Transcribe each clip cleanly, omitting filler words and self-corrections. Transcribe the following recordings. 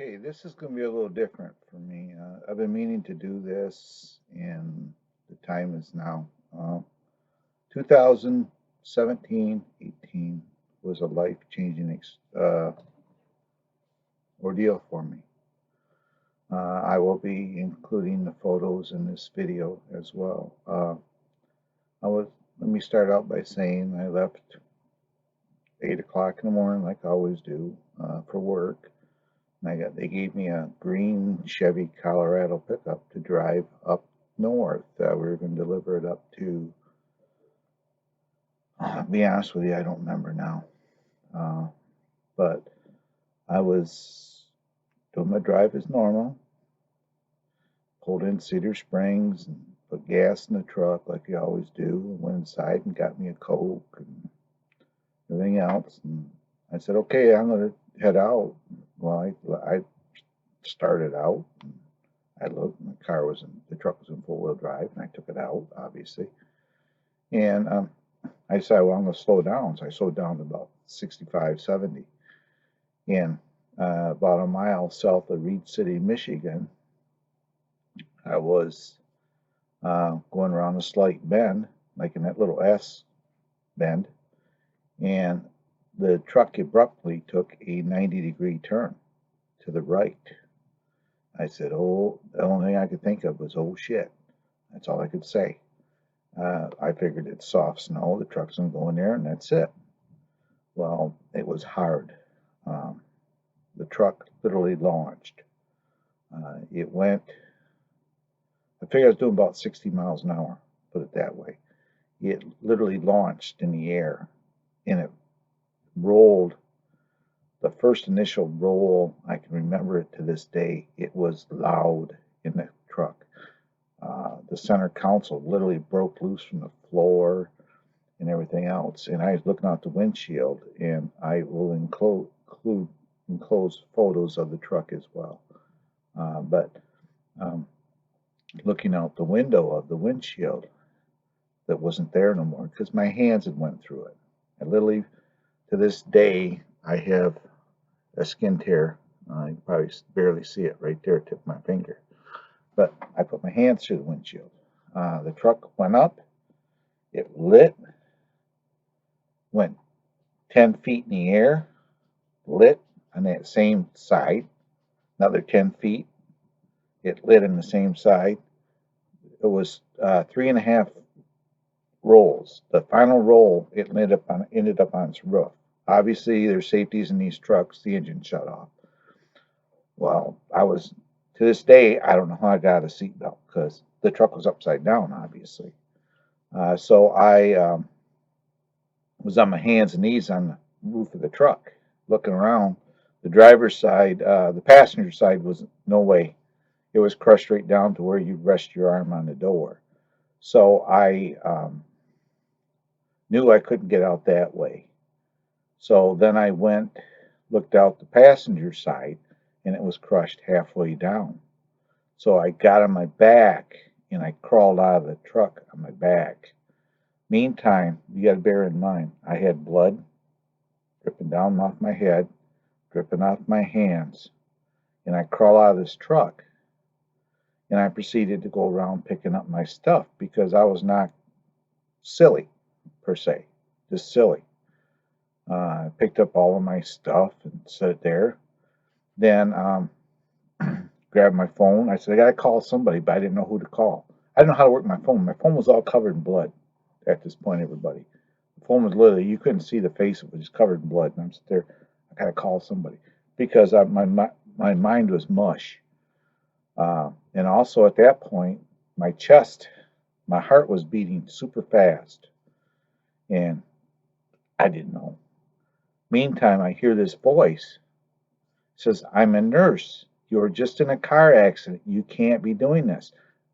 Okay, this is going to be a little different for me. I've been meaning to do this, and the time is now. 2017, 18 was a life-changing ordeal for me. I will be including the photos in this video as well. Let me start out by saying I left 8 o'clock in the morning, like I always do, for work. They gave me a green Chevy Colorado pickup to drive up north. We were going to deliver it up to, be honest with you, I don't remember now. But I was doing my drive as normal, pulled in Cedar Springs and put gas in the truck like you always do, and went inside and got me a Coke and everything else. And I said, okay, I'm going to head out. Well, I started out. I looked, and the truck was in four-wheel drive, and I took it out, obviously. And I decided, well, I'm going to slow down. So I slowed down to about 65, 70. And about a mile south of Reed City, Michigan, I was going around a slight bend, like in that little S bend, and the truck abruptly took a 90-degree turn to the right. I said, oh, the only thing I could think of was, oh shit. That's all I could say. I figured it's soft snow, the truck's gonna go in there, and that's it. Well, it was hard. The truck literally launched. It went, I figured I was doing about 60 miles an hour, put it that way. It literally launched in the air, and it rolled. The first initial roll, I can remember it to this day, it was loud in the truck. The center console literally broke loose from the floor and everything else. And I was looking out the windshield, and I will enclose photos of the truck as well. But looking out the window of the windshield, that wasn't there no more because my hands had went through it. And literally, to this day, I have a skin tear. You can probably barely see it right there, tip of my finger. But I put my hands through the windshield. The truck went up, it lit, went 10 feet in the air, lit on that same side, another 10 feet, it lit on the same side. It was 3.5 rolls. The final roll, it ended up on its roof. Obviously, there's safeties in these trucks, the engine shut off. Well, to this day, I don't know how I got a seatbelt because the truck was upside down, obviously. So I was on my hands and knees on the roof of the truck, looking around. The driver's side, the passenger side was no way. It was crushed right down to where you rest your arm on the door. So I knew I couldn't get out that way. So then I looked out the passenger side, and it was crushed halfway down. So I got on my back, and I crawled out of the truck on my back. Meantime, you got to bear in mind, I had blood dripping down off my head, dripping off my hands, and I crawl out of this truck, and I proceeded to go around picking up my stuff because I was not silly, per se, just silly. I picked up all of my stuff and set it there. Then grabbed my phone. I said, I got to call somebody, but I didn't know who to call. I didn't know how to work my phone. My phone was all covered in blood at this point, everybody. The phone was literally, you couldn't see the face, it was just covered in blood. And I'm sitting there, I got to call somebody because my mind was mush. And also at that point, my heart was beating super fast. And I didn't know. Meantime, I hear this voice. It says, I'm a nurse. You're just in a car accident. You can't be doing this.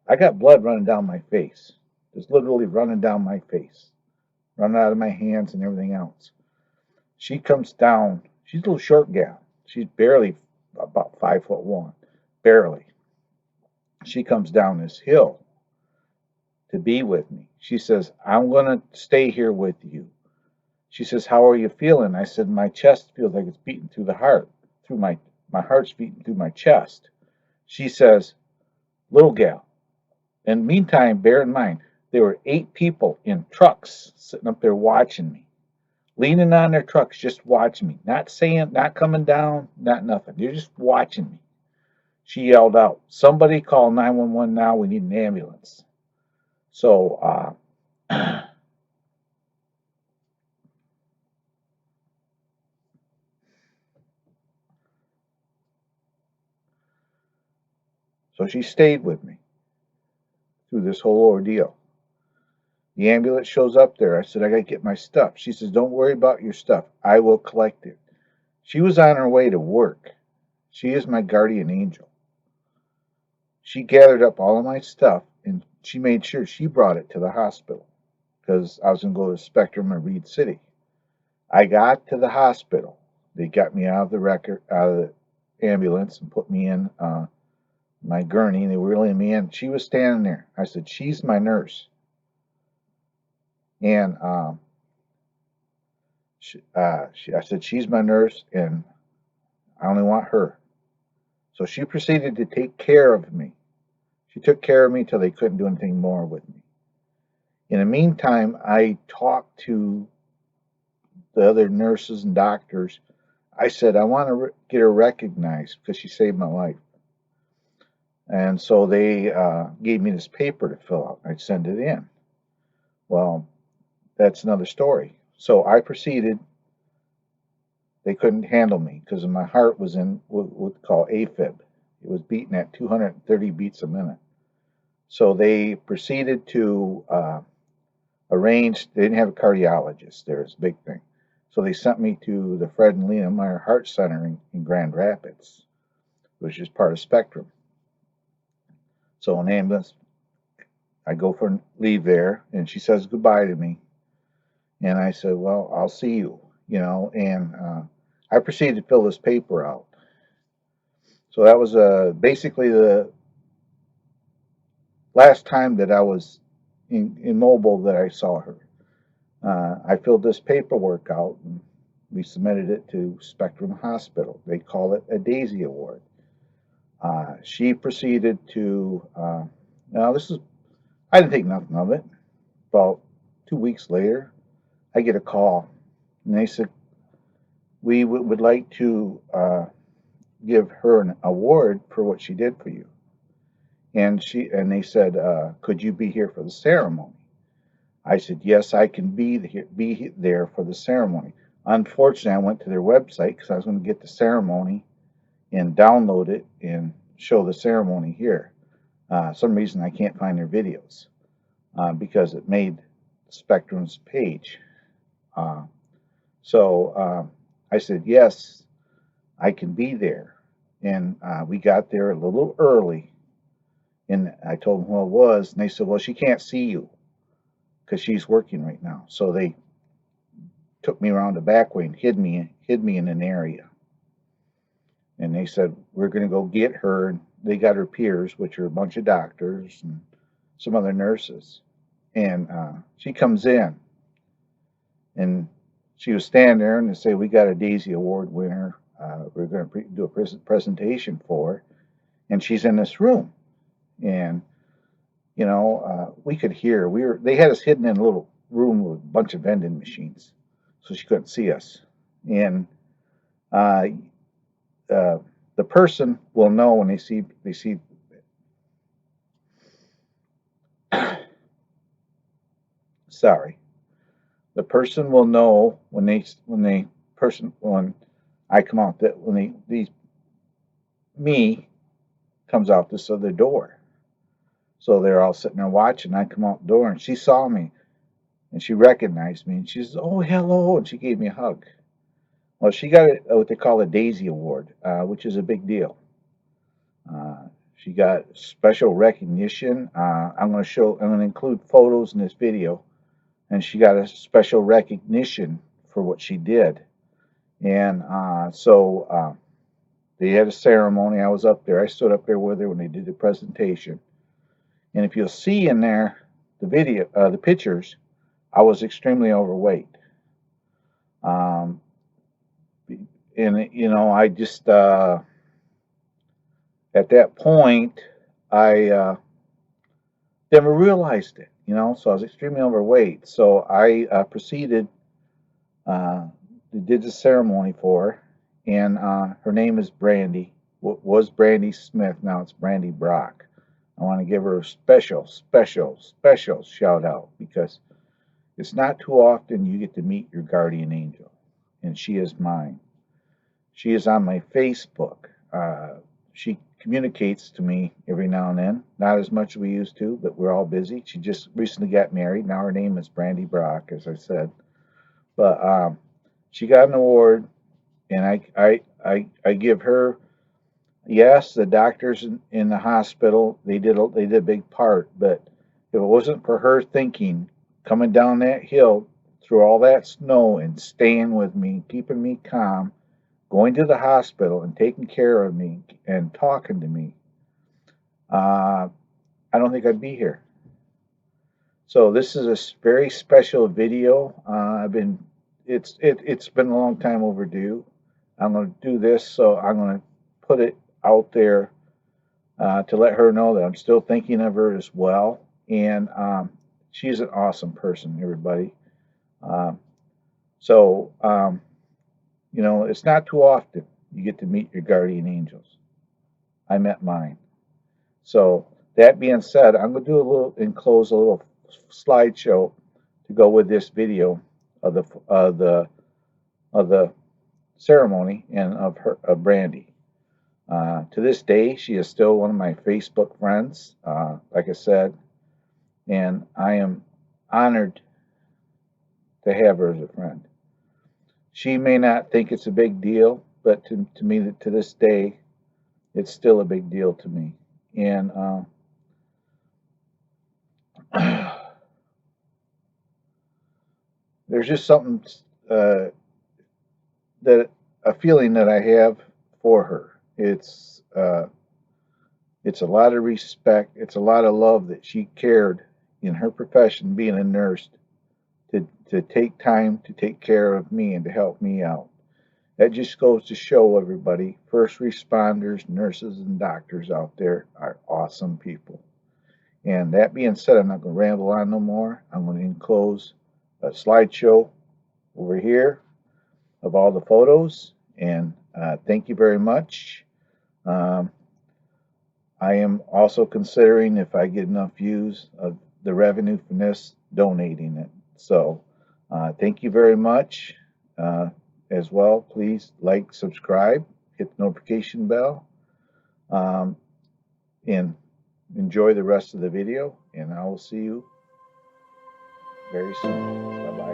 I got blood running down my face. Just literally running down my face. Running out of my hands and everything else. She comes down. She's a little short gal. She's barely about 5'1". Barely. She comes down this hill to be with me. She says, I'm going to stay here with you. She says, how are you feeling? I said, my chest feels like it's beating through the heart, through my my heart's beating through my chest. She says, little gal. And meantime, bear in mind, there were 8 people in trucks sitting up there watching me, leaning on their trucks, just watching me, not saying, not coming down, not nothing. They're just watching me. She yelled out, somebody call 911 now. We need an ambulance. So, so she stayed with me through this whole ordeal. The ambulance shows up there. I said, I got to get my stuff. She says, don't worry about your stuff. I will collect it. She was on her way to work. She is my guardian angel. She gathered up all of my stuff and she made sure she brought it to the hospital because I was going to go to Spectrum in Reed City. I got to the hospital. They got me out of the ambulance and put me in my gurney. And they were wheeling me in. She was standing there. I said, she's my nurse. And I said, she's my nurse and I only want her. So she proceeded to take care of me. She took care of me till they couldn't do anything more with me. In the meantime, I talked to the other nurses and doctors. I said, I want to get her recognized because she saved my life. And so they gave me this paper to fill out. I'd send it in. Well, that's another story. So I proceeded. They couldn't handle me because my heart was in what we call AFib. It was beating at 230 beats a minute. So they proceeded to arrange. They didn't have a cardiologist there. It's a big thing. So they sent me to the Fred and Lena Meyer Heart Center in Grand Rapids, which is part of Spectrum. So an ambulance, I go for leave there, and she says goodbye to me. And I said, well, I'll see you, and I proceeded to fill this paper out. So that was basically the last time that I was in Mobile that I saw her. I filled this paperwork out and we submitted it to Spectrum Hospital. They call it a Daisy Award. She proceeded to, now this is, I didn't think nothing of it. About 2 weeks later, I get a call and they said, we would like to give her an award for what she did for you. And they said, could you be here for the ceremony? I said, yes, I can be there for the ceremony. Unfortunately, I went to their website because I was going to get the ceremony and download it and show the ceremony here. Some reason I can't find their videos because it made Spectrum's page. So I said, yes, I can be there. And we got there a little early. And I told them who it was. And they said, well, she can't see you because she's working right now. So they took me around the back way and hid me in an area. And they said, we're going to go get her. And they got her peers, which are a bunch of doctors and some other nurses. And she comes in. And she was standing there and they say, we got a Daisy Award winner. We're going to do a presentation for her. And she's in this room. And, we could hear. They had us hidden in a little room with a bunch of vending machines. So she couldn't see us. And the person will know when they see sorry. The person will know when I come out that when me comes out this other door. So they're all sitting there watching. I come out the door and she saw me and she recognized me and she says, oh, hello. And she gave me a hug. Well, she got what they call a Daisy Award, which is a big deal. She got special recognition. I'm going to include photos in this video. And she got a special recognition for what she did. And so they had a ceremony. I was up there. I stood up there with her when they did the presentation. And if you'll see in there, the pictures, I was extremely overweight. And I just, at that point, I never realized it, you know. So I was extremely overweight. So I proceeded, uh, did the ceremony for her, and her name is Brandy. Was Brandy Smith. Now it's Brandy Brock. I want to give her a special, special, special shout out because it's not too often you get to meet your guardian angel, and she is mine. She is on my Facebook. She communicates to me every now and then, not as much as we used to, but we're all busy. She just recently got married. Now her name is Brandy Brock, as I said. But she got an award, and I give her. Yes, the doctors in the hospital they did a big part, but if it wasn't for her thinking, coming down that hill through all that snow and staying with me, keeping me calm, going to the hospital and taking care of me and talking to me, uh, I don't think I'd be here. So this is a very special video. It's been a long time overdue. I'm going to do this, so I'm going to put it out there to let her know that I'm still thinking of her as well. And she's an awesome person, everybody. Um, so, you know, it's not too often you get to meet your guardian angels. I met mine. So, that being said, I'm going to do a little enclose a little slideshow to go with this video of the ceremony and of Brandy. To this day, she is still one of my Facebook friends. Like I said, and I am honored to have her as a friend. She may not think it's a big deal, but to me, to this day, it's still a big deal to me. And there's just something uh, that a feeling that I have for her. It's a lot of respect. It's a lot of love that she cared in her profession, being a nurse, to take time to take care of me and to help me out. That just goes to show everybody, first responders, nurses, and doctors out there are awesome people. And that being said, I'm not going to ramble on no more. I'm going to enclose a slideshow over here of all the photos. And thank you very much. Um, I am also considering, if I get enough views of the revenue from this, donating it. So thank you very much. As well, please like, subscribe, hit the notification bell, um, and enjoy the rest of the video. And I will see you very soon. Bye bye.